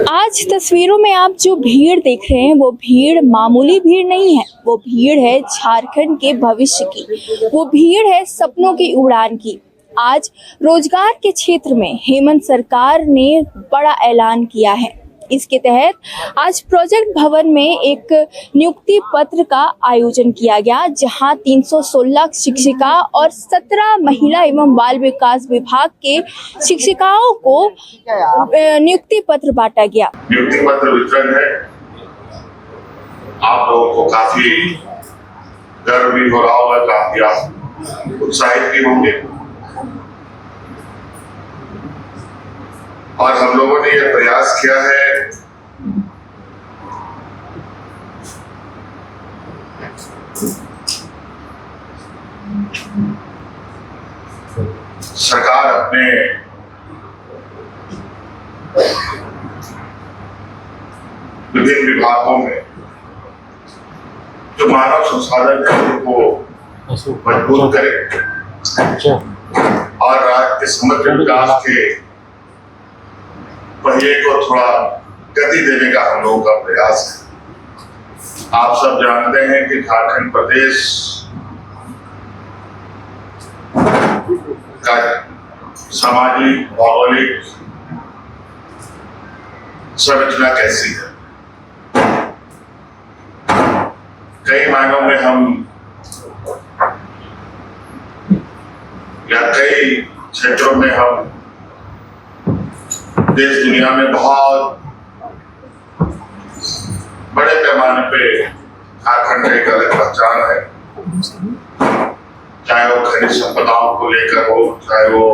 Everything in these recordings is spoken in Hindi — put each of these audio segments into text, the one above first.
आज तस्वीरों में आप जो भीड़ देख रहे हैं वो भीड़ मामूली भीड़ नहीं है। वो भीड़ है झारखंड के भविष्य की, वो भीड़ है सपनों की उड़ान की। आज रोजगार के क्षेत्र में हेमंत सरकार ने बड़ा ऐलान किया है। इसके तहत आज प्रोजेक्ट भवन में एक नियुक्ति पत्र का आयोजन किया गया, जहां 316 शिक्षिका और 17 महिला एवं बाल विकास विभाग के शिक्षिकाओं को नियुक्ति पत्र बांटा गया। नियुक्ति पत्र वितरण है, आप लोगों को काफी गर्व भी हो रहा होगा, काफी आप उत्साहित भी होंगे। और हम लोगों ने यह प्रयास किया है सरकार अपने विभिन्न विभागों में जो मानव संसाधन है उनको मजबूत करे और राज्य के समग्र विकास के पहिए को थोड़ा गति देने का हम लोगों का प्रयास है। आप सब जानते हैं कि झारखंड प्रदेश का सामाजिक भौगोलिक संरचना कैसी है। कई मायनों में हम या कई क्षेत्रों में हम देश दुनिया में बहुत बड़े पैमाने पे झारखंड की एक अलग पहचान है, चाहे वो खनिज संपदाओं को लेकर हो, चाहे वो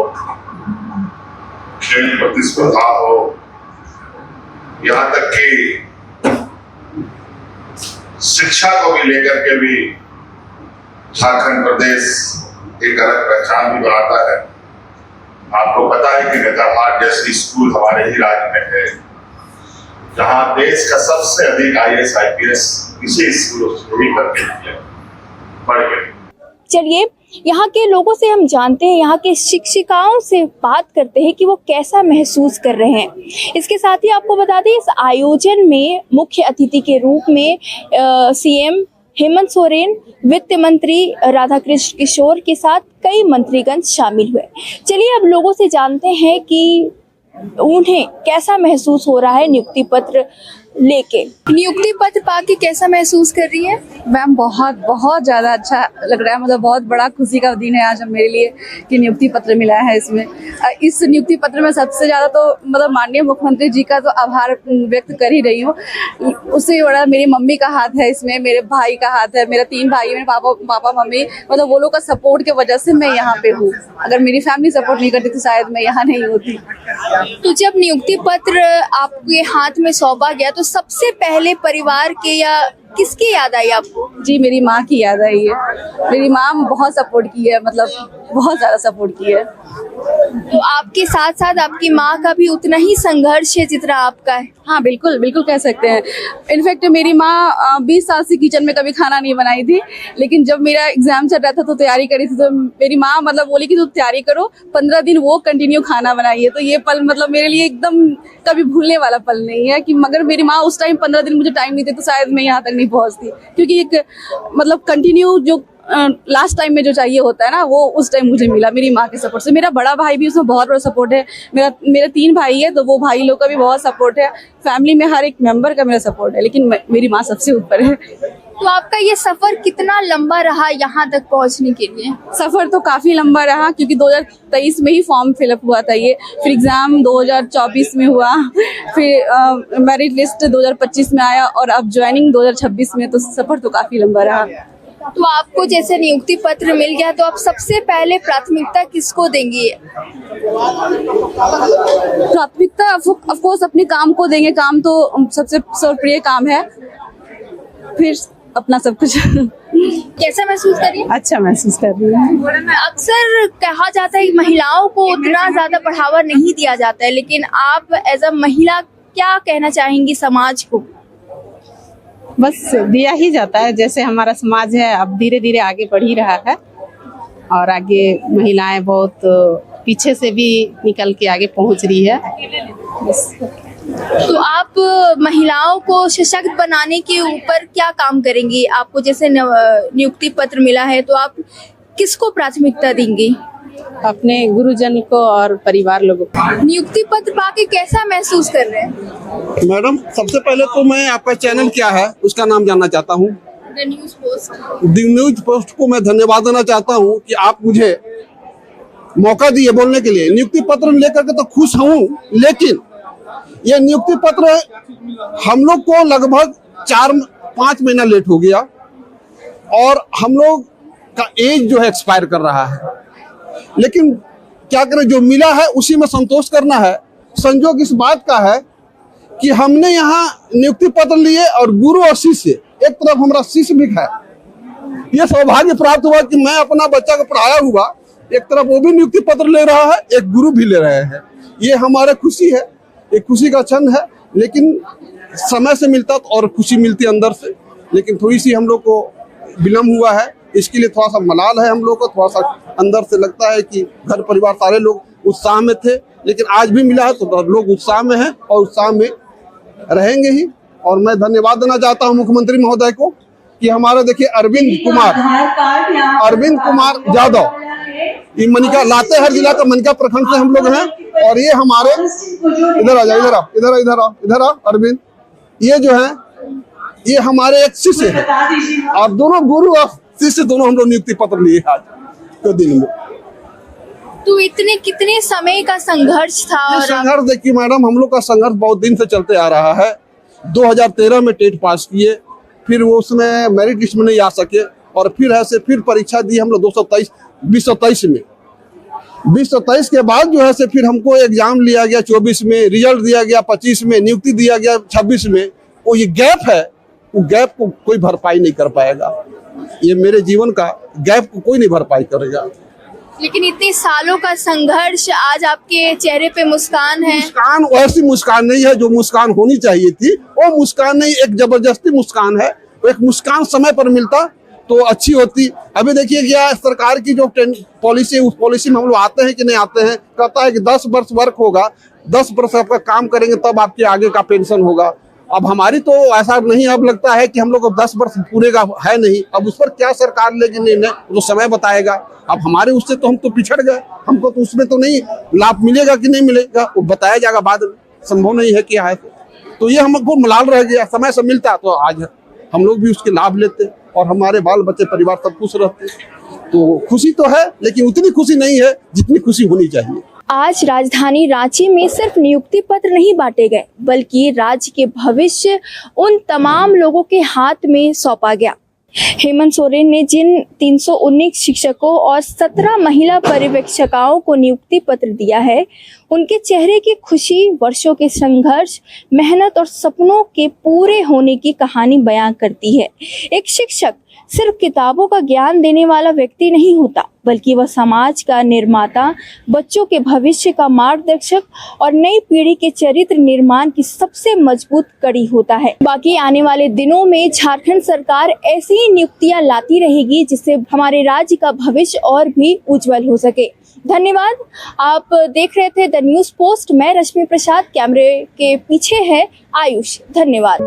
खेल प्रतिस्पर्धा हो, यहाँ तक कि शिक्षा को भी लेकर के भी झारखंड प्रदेश एक अलग पहचान भी बनाता है। आपको पता है कि नेताभाट जैसी स्कूल हमारे ही राज्य में है, जहां देश का सबसे अधिक IAS IPS इसी स्कूलों से ही पढ़ गए। चलिए यहाँ के लोगों से हम जानते हैं, यहाँ के शिक्षिकाओं से बात करते हैं कि वो कैसा महसूस कर रहे हैं। इसके साथ ही आपको बता दें, इस आयोजन में मुख्य अतिथि के रूप में CM हेमंत सोरेन, वित्त मंत्री राधाकृष्ण किशोर के साथ कई मंत्रीगण शामिल हुए। चलिए अब लोगों से जानते हैं कि उन्हें कैसा महसूस हो रहा है नियुक्ति पत्र लेके। नियुक्ति पत्र पाके कैसा महसूस कर रही है? मैम बहुत ज़्यादा अच्छा लग रहा है। मतलब बहुत बड़ा खुशी का दिन है आज मेरे लिए कि नियुक्ति पत्र मिला है। इसमें इस नियुक्ति पत्र में सबसे ज़्यादा तो मतलब माननीय मुख्यमंत्री जी का तो आभार व्यक्त कर ही रही हूँ। उससे बड़ा मेरी मम्मी का हाथ है इसमें, मेरे भाई का हाथ है, मेरा 3 भाई, मेरे पापा मम्मी, मतलब वो लोग का सपोर्ट की वजह से मैं यहाँ पे हूँ। अगर मेरी फैमिली सपोर्ट नहीं करती तो शायद मैं यहाँ नहीं होती। तो जब नियुक्ति पत्र आपके हाथ में सौंपा गया तो सबसे पहले परिवार के या किसकी याद आई आपको? जी, मेरी माँ की याद आई है। मेरी माँ बहुत सपोर्ट की है, मतलब बहुत ज़्यादा सपोर्ट की है। तो आपके साथ साथ आपकी माँ का भी उतना ही संघर्ष है जितना आपका है? हाँ, बिल्कुल कह सकते हैं। इनफैक्ट मेरी माँ 20 साल से किचन में कभी खाना नहीं बनाई थी, लेकिन जब मेरा एग्जाम चल रहा था तो तैयारी करी थी, तो मेरी माँ मतलब बोली कि तू तैयारी करो, 15 दिन वो कंटिन्यू खाना बनाइए। तो ये पल मतलब मेरे लिए एकदम कभी भूलने वाला पल नहीं है कि मगर मेरी माँ उस टाइम 15 दिन मुझे टाइम नहीं थे तो शायद मैं यहाँ तक नहीं पहुँचती, क्योंकि एक मतलब कंटिन्यू जो लास्ट टाइम में जो चाहिए होता है ना, वो उस टाइम मुझे मिला मेरी माँ के सपोर्ट से। मेरा बड़ा भाई भी उसमें बहुत बड़ा सपोर्ट है। मेरे 3 भाई है तो वो भाई लोग का भी बहुत सपोर्ट है। फैमिली में हर एक मेंबर का मेरा सपोर्ट है, लेकिन मेरी माँ सबसे ऊपर है। तो आपका ये सफर कितना लंबा रहा यहाँ तक पहुँचने के लिए? सफर तो काफी लंबा रहा, क्योंकि 2023 में ही फॉर्म फिलअप हुआ था ये, फिर एग्जाम 2024 में हुआ, फिर मेरिट लिस्ट 2025 में आया और अब ज्वाइनिंग 2026 में। तो सफर तो काफी लंबा रहा। तो आपको जैसे नियुक्ति पत्र मिल गया तो आप सबसे पहले प्राथमिकता किसको देंगी? प्राथमिकता ऑफ कोर्स अपने काम को देंगे। काम तो सबसे सर्वप्रिय काम है, फिर अपना सब कुछ। कैसा महसूस कर रही है? अच्छा महसूस कर रही है। अक्सर कहा जाता है कि महिलाओं को उतना ज्यादा बढ़ावा नहीं दिया जाता है, लेकिन आप एज अ महिला क्या कहना चाहेंगी समाज को? बस दिया ही जाता है। जैसे हमारा समाज है अब धीरे धीरे आगे बढ़ ही रहा है और आगे महिलाएं बहुत पीछे से भी निकल के आगे पहुंच रही है। बस तो आप महिलाओं को सशक्त बनाने के ऊपर क्या काम करेंगी? आपको जैसे नियुक्ति पत्र मिला है तो आप किसको प्राथमिकता देंगी? अपने गुरुजन को और परिवार लोगों को। नियुक्ति पत्र पाके कैसा महसूस कर रहे हैं? मैडम सबसे पहले तो मैं आपका चैनल क्या है उसका नाम जानना चाहता हूँ। The news post. The news post को मैं धन्यवाद देना चाहता हूँ कि आप मुझे मौका दिए बोलने के लिए। नियुक्ति पत्र लेकर के तो खुश हूँ, लेकिन ये नियुक्ति पत्र हम लोग को लगभग 4-5 महीना लेट हो गया और हम लोग का एज जो है एक्सपायर कर रहा है। लेकिन क्या करें, जो मिला है उसी में संतोष करना है। संजोग इस बात का है कि हमने यहाँ नियुक्ति पत्र लिए और गुरु और शिष्य, एक तरफ हमारा शिष्य भी है। ये सौभाग्य प्राप्त हुआ कि मैं अपना बच्चा को पढ़ाया हुआ, एक तरफ वो भी नियुक्ति पत्र ले रहा है, एक गुरु भी ले रहे हैं। ये हमारा खुशी है, एक खुशी का क्षण है। लेकिन समय से मिलता तो और खुशी मिलती अंदर से, लेकिन थोड़ी सी हम लोग को विलम्ब हुआ है। इसके लिए थोड़ा सा मलाल है हम लोग को। थोड़ा सा अंदर से लगता है कि घर परिवार सारे लोग उत्साह में थे, लेकिन आज भी मिला है तो लोग उत्साह में हैं और उत्साह में रहेंगे ही। और मैं धन्यवाद देना चाहता हूं मुख्यमंत्री महोदय को कि हमारा देखिए अरविंद कुमार यादव, ये मनिका लातेहार जिला का मनिका प्रखंड से हम लोग हैं। और ये हमारे इधर आ जाओ, इधर आ अरविंद, ये जो है ये हमारे एक शिष्य है और दोनों गुरु और शिष्य दोनों हम लोग नियुक्ति पत्र लिए आज के दिन में। तो इतने कितने समय का संघर्ष था? और संघर्ष देखिए मैडम, हम लोग का संघर्ष बहुत दिन से चलते आ रहा है। 2013 में टेट पास किए, फिर वो उसमें मेरिट लिस्ट में नहीं आ सके और फिर ऐसे फिर परीक्षा दी हम लोग 2023 में। 2023 के बाद जो है से फिर हमको एग्जाम लिया गया 24 में, रिजल्ट दिया गया 25 में, नियुक्ति दिया गया 26 में। वो ये गैप है, वो गैप को कोई भरपाई नहीं कर पाएगा। ये मेरे जीवन का गैप को कोई नहीं भरपाई करेगा। लेकिन इतने सालों का संघर्ष, आज आपके चेहरे पे मुस्कान है। मुस्कान वैसी मुस्कान नहीं है जो मुस्कान होनी चाहिए थी। वो मुस्कान नहीं, एक जबरदस्ती मुस्कान है। वो एक मुस्कान समय पर मिलता तो अच्छी होती। अभी देखिए क्या सरकार की जो पॉलिसी, उस पॉलिसी में हम लोग आते हैं कि नहीं आते हैं। कहता है कि 10 वर्ष वर्क होगा, 10 वर्ष आपका काम करेंगे तब आपके आगे का पेंशन होगा। अब हमारी तो ऐसा नहीं, अब लगता है कि हम लोग को 10 वर्ष पूरे का है नहीं। अब उस पर क्या सरकार लेगी निर्णय तो समय बताएगा। अब हमारे उससे तो हम तो पिछड़ गए, हमको तो उसमें तो नहीं लाभ मिलेगा कि नहीं मिलेगा वो बताया जाएगा बाद में, संभव नहीं है कि है। तो ये हमको मलाल रह गया। समय से मिलता तो आज हम लोग भी उसके लाभ लेते और हमारे बाल बच्चे परिवार सब खुश रहते। तो खुशी तो है, लेकिन उतनी खुशी नहीं है जितनी खुशी होनी चाहिए। आज राजधानी रांची में सिर्फ नियुक्ति पत्र नहीं बांटे गए, बल्कि राज्य के भविष्य उन तमाम लोगों के हाथ में सौंपा गया। हेमंत सोरेन ने जिन 319 शिक्षकों और 17 महिला पर्यवेक्षिकाओं को नियुक्ति पत्र दिया है, उनके चेहरे की खुशी वर्षों के संघर्ष, मेहनत और सपनों के पूरे होने की कहानी बयां करती है। एक शिक्षक सिर्फ किताबों का ज्ञान देने वाला व्यक्ति नहीं होता, बल्कि वह समाज का निर्माता, बच्चों के भविष्य का मार्गदर्शक और नई पीढ़ी के चरित्र निर्माण की सबसे मजबूत कड़ी होता है। बाकी आने वाले दिनों में झारखंड सरकार ऐसी ही नियुक्तियां लाती रहेगी जिससे हमारे राज्य का भविष्य और भी उज्जवल हो सके। धन्यवाद। आप देख रहे थे द न्यूज़ पोस्ट। मैं रश्मि प्रसाद, कैमरे के पीछे है आयुष। धन्यवाद।